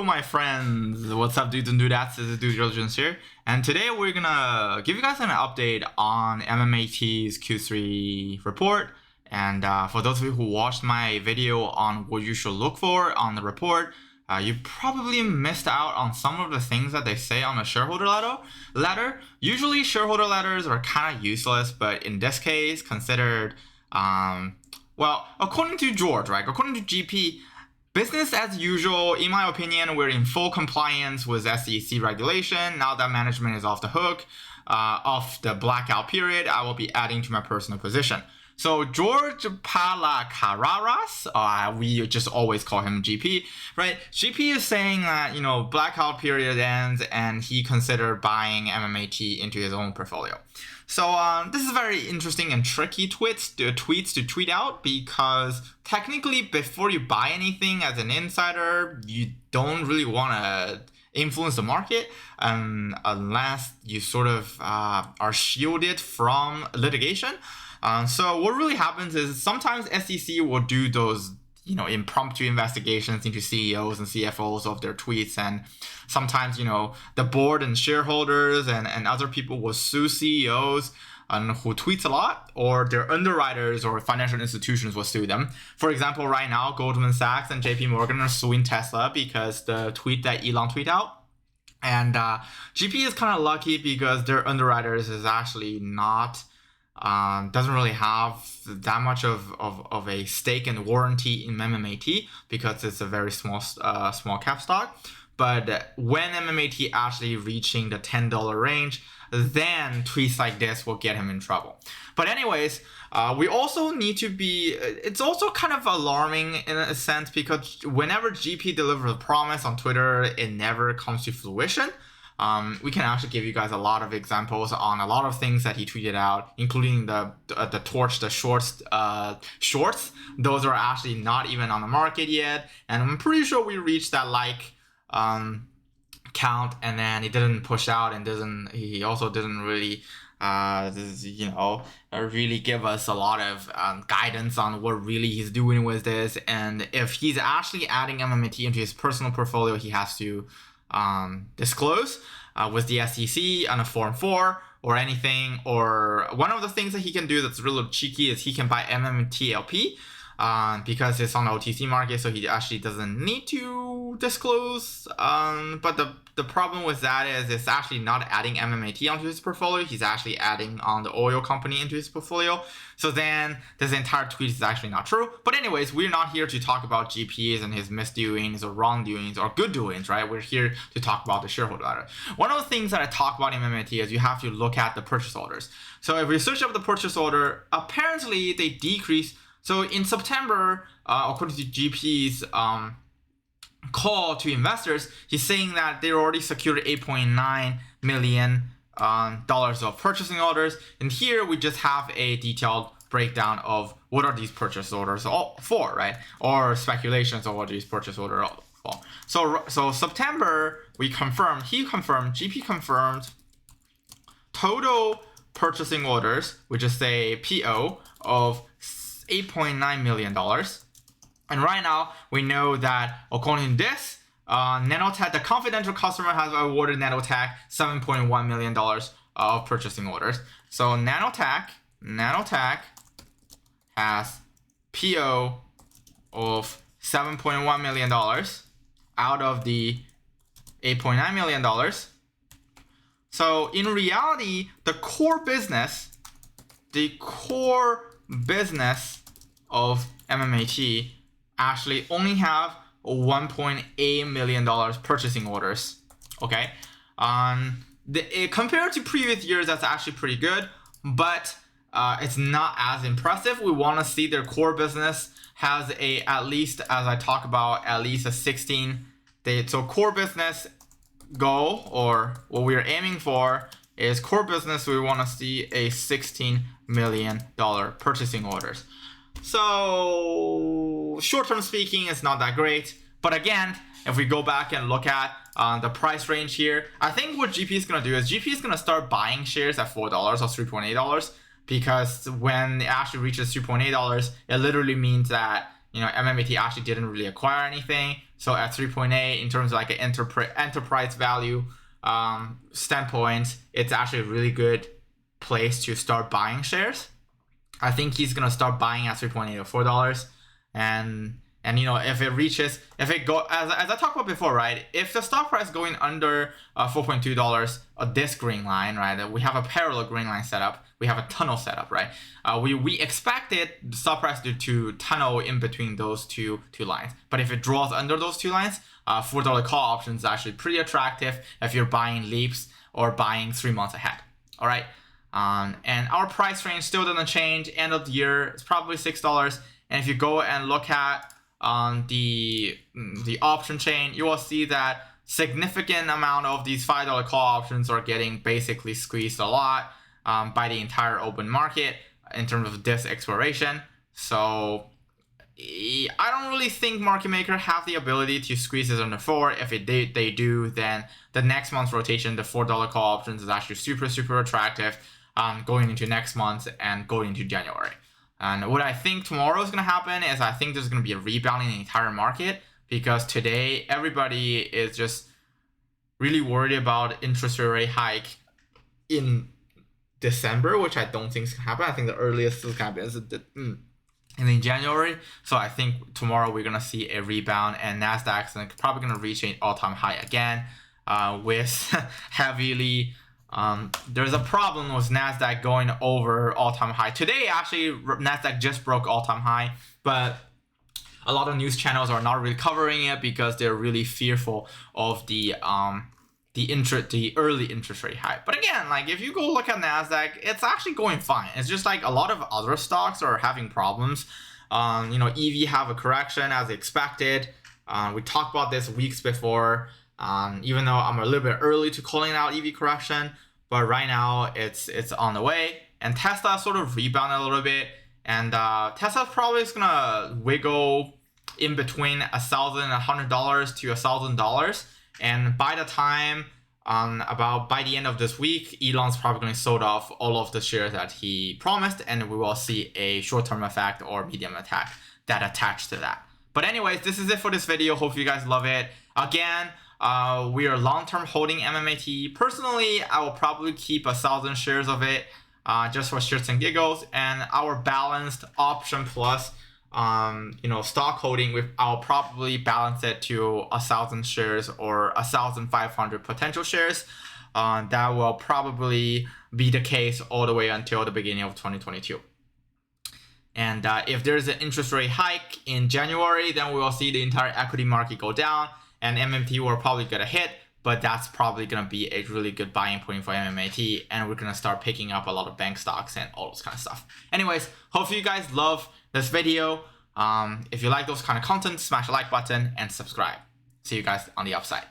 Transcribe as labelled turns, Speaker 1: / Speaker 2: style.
Speaker 1: my friends, what's up dudes and dudettes, this is Diligence here, and today we're gonna give you guys an update on MMAT's Q3 report. And for those of you who watched my video on what you should look for on the report, you probably missed out on some of the things that they say on the shareholder letter. Usually shareholder letters are kind of useless, but in this case considered, well, according to George, right, according to GP, business as usual. In my opinion, we're in full compliance with SEC regulation. Now that management is off the hook, off the blackout period, I will be adding to my personal position. So George Palacararas, we just always call him GP, right? GP is saying that, blackout period ends and he considered buying MMAT into his own portfolio. So this is very interesting and tricky tweets to tweet out, because technically before you buy anything as an insider, you don't really want to influence the market unless you sort of are shielded from litigation. So what really happens is sometimes SEC will do those impromptu investigations into CEOs and CFOs of their tweets, and sometimes the board and shareholders and other people will sue CEOs who tweets a lot, or their underwriters or financial institutions will sue them. For example, right now Goldman Sachs and JP Morgan are suing Tesla because the tweet that Elon tweeted out. And GP is kind of lucky because their underwriters is actually not doesn't really have that much of a stake and warranty in MMAT because it's a very small cap stock. But when MMAT actually reaching the $10 range, then tweets like this will get him in trouble. But anyways, we also need to be, it's also kind of alarming in a sense, because whenever GP delivers a promise on Twitter, it never comes to fruition. We can actually give you guys a lot of examples on a lot of things that he tweeted out, including the shorts. Those are actually not even on the market yet, and I'm pretty sure we reached that count, and then he didn't push out, and he also didn't really really give us a lot of guidance on what really he's doing with this. And if he's actually adding MMAT into his personal portfolio, he has to disclose with the SEC on a Form 4 or anything. Or one of the things that he can do that's really cheeky is he can buy MMTLP because it's on the OTC market, so he actually doesn't need to disclose. But the problem with that is it's actually not adding MMAT onto his portfolio. He's actually adding on the oil company into his portfolio. So then this entire tweet is actually not true. But anyways, we're not here to talk about GPs and his misdoings or wrongdoings or good doings, right? We're here to talk about the shareholder letter. One of the things that I talk about in MMAT is you have to look at the purchase orders. So if we search up the purchase order, apparently they decrease. So in September, according to GP's call to investors, he's saying that they already secured $8.9 million of purchasing orders. And here we just have a detailed breakdown of what are these purchase orders for, right? Or speculations of what these purchase orders are for. So September, GP confirmed total purchasing orders, which is a PO of $8.9 million. And right now, we know that according to this, Nanotech, the confidential customer, has awarded Nanotech $7.1 million of purchasing orders. So Nanotech has PO of $7.1 million out of the $8.9 million. So in reality, the core business of MMAT actually only have $1.8 million purchasing orders. Okay, compared to previous years, that's actually pretty good, but it's not as impressive. We want to see their core business has at least, as I talk about, at least a 16. So core business goal, or what we are aiming for, is core business. We want to see a $16 million purchasing orders. So short-term speaking, it's not that great. But again, if we go back and look at the price range here, I think what GP is going to do is GP is going to start buying shares at $4 or $3.8, because when it actually reaches $3.8, it literally means that MMAT actually didn't really acquire anything. So at 3.8, in terms of like an enterprise value standpoint, it's actually a really good place to start buying shares. I think he's gonna start buying at 3.8 or $4, and you know, if it go as I talked about before, right? If the stock price going under $4.2, this green line, right? We have a parallel green line setup. We have a tunnel setup, right? We expected the stock price to tunnel in between those two lines. But if it draws under those two lines, $4 call option is actually pretty attractive if you're buying leaps or buying 3 months ahead. All right. And our price range still doesn't change. End of the year, it's probably $6. And if you go and look at the option chain, you will see that significant amount of these $5 call options are getting basically squeezed a lot by the entire open market in terms of this expiration. So I don't really think market maker have the ability to squeeze this under 4. If they do, then the next month's rotation, the $4 call options is actually super attractive going into next month and going into January. And what I think tomorrow is going to happen is I think there's going to be a rebound in the entire market, because today everybody is just really worried about interest rate hike in December, which I don't think is going to happen. I think the earliest is going to happen is in January. So I think tomorrow we're going to see a rebound, and Nasdaq's probably going to reach an all-time high again with heavily... there's a problem with Nasdaq going over all-time high. Today, actually, Nasdaq just broke all-time high, but a lot of news channels are not really covering it because they're really fearful of the early interest rate hike. But again, like if you go look at Nasdaq, it's actually going fine. It's just like a lot of other stocks are having problems. You know, EV have a correction as expected. We talked about this weeks before. Even though I'm a little bit early to calling out EV correction, but right now it's on the way. And Tesla sort of rebounded a little bit, and Tesla probably is gonna wiggle in between $1,100 to $1,000. And by the time by the end of this week, Elon's probably going to sold off all of the shares that he promised, and we will see a short-term effect or medium attack that attached to that. But anyways, this is it for this video. Hope you guys love it. Again, we are long-term holding MMAT. Personally, I will probably keep 1,000 shares of it just for shits and giggles. And our balanced option plus stock holding, I'll probably balance it to 1,000 shares or 1,500 potential shares. That will probably be the case all the way until the beginning of 2022. And if there's an interest rate hike in January, then we will see the entire equity market go down, and MMT will probably get a hit, but that's probably going to be a really good buying point for MMAT, and we're going to start picking up a lot of bank stocks and all those kind of stuff. Anyways, hopefully you guys love this video. If you like those kind of content, smash the like button and subscribe. See you guys on the upside.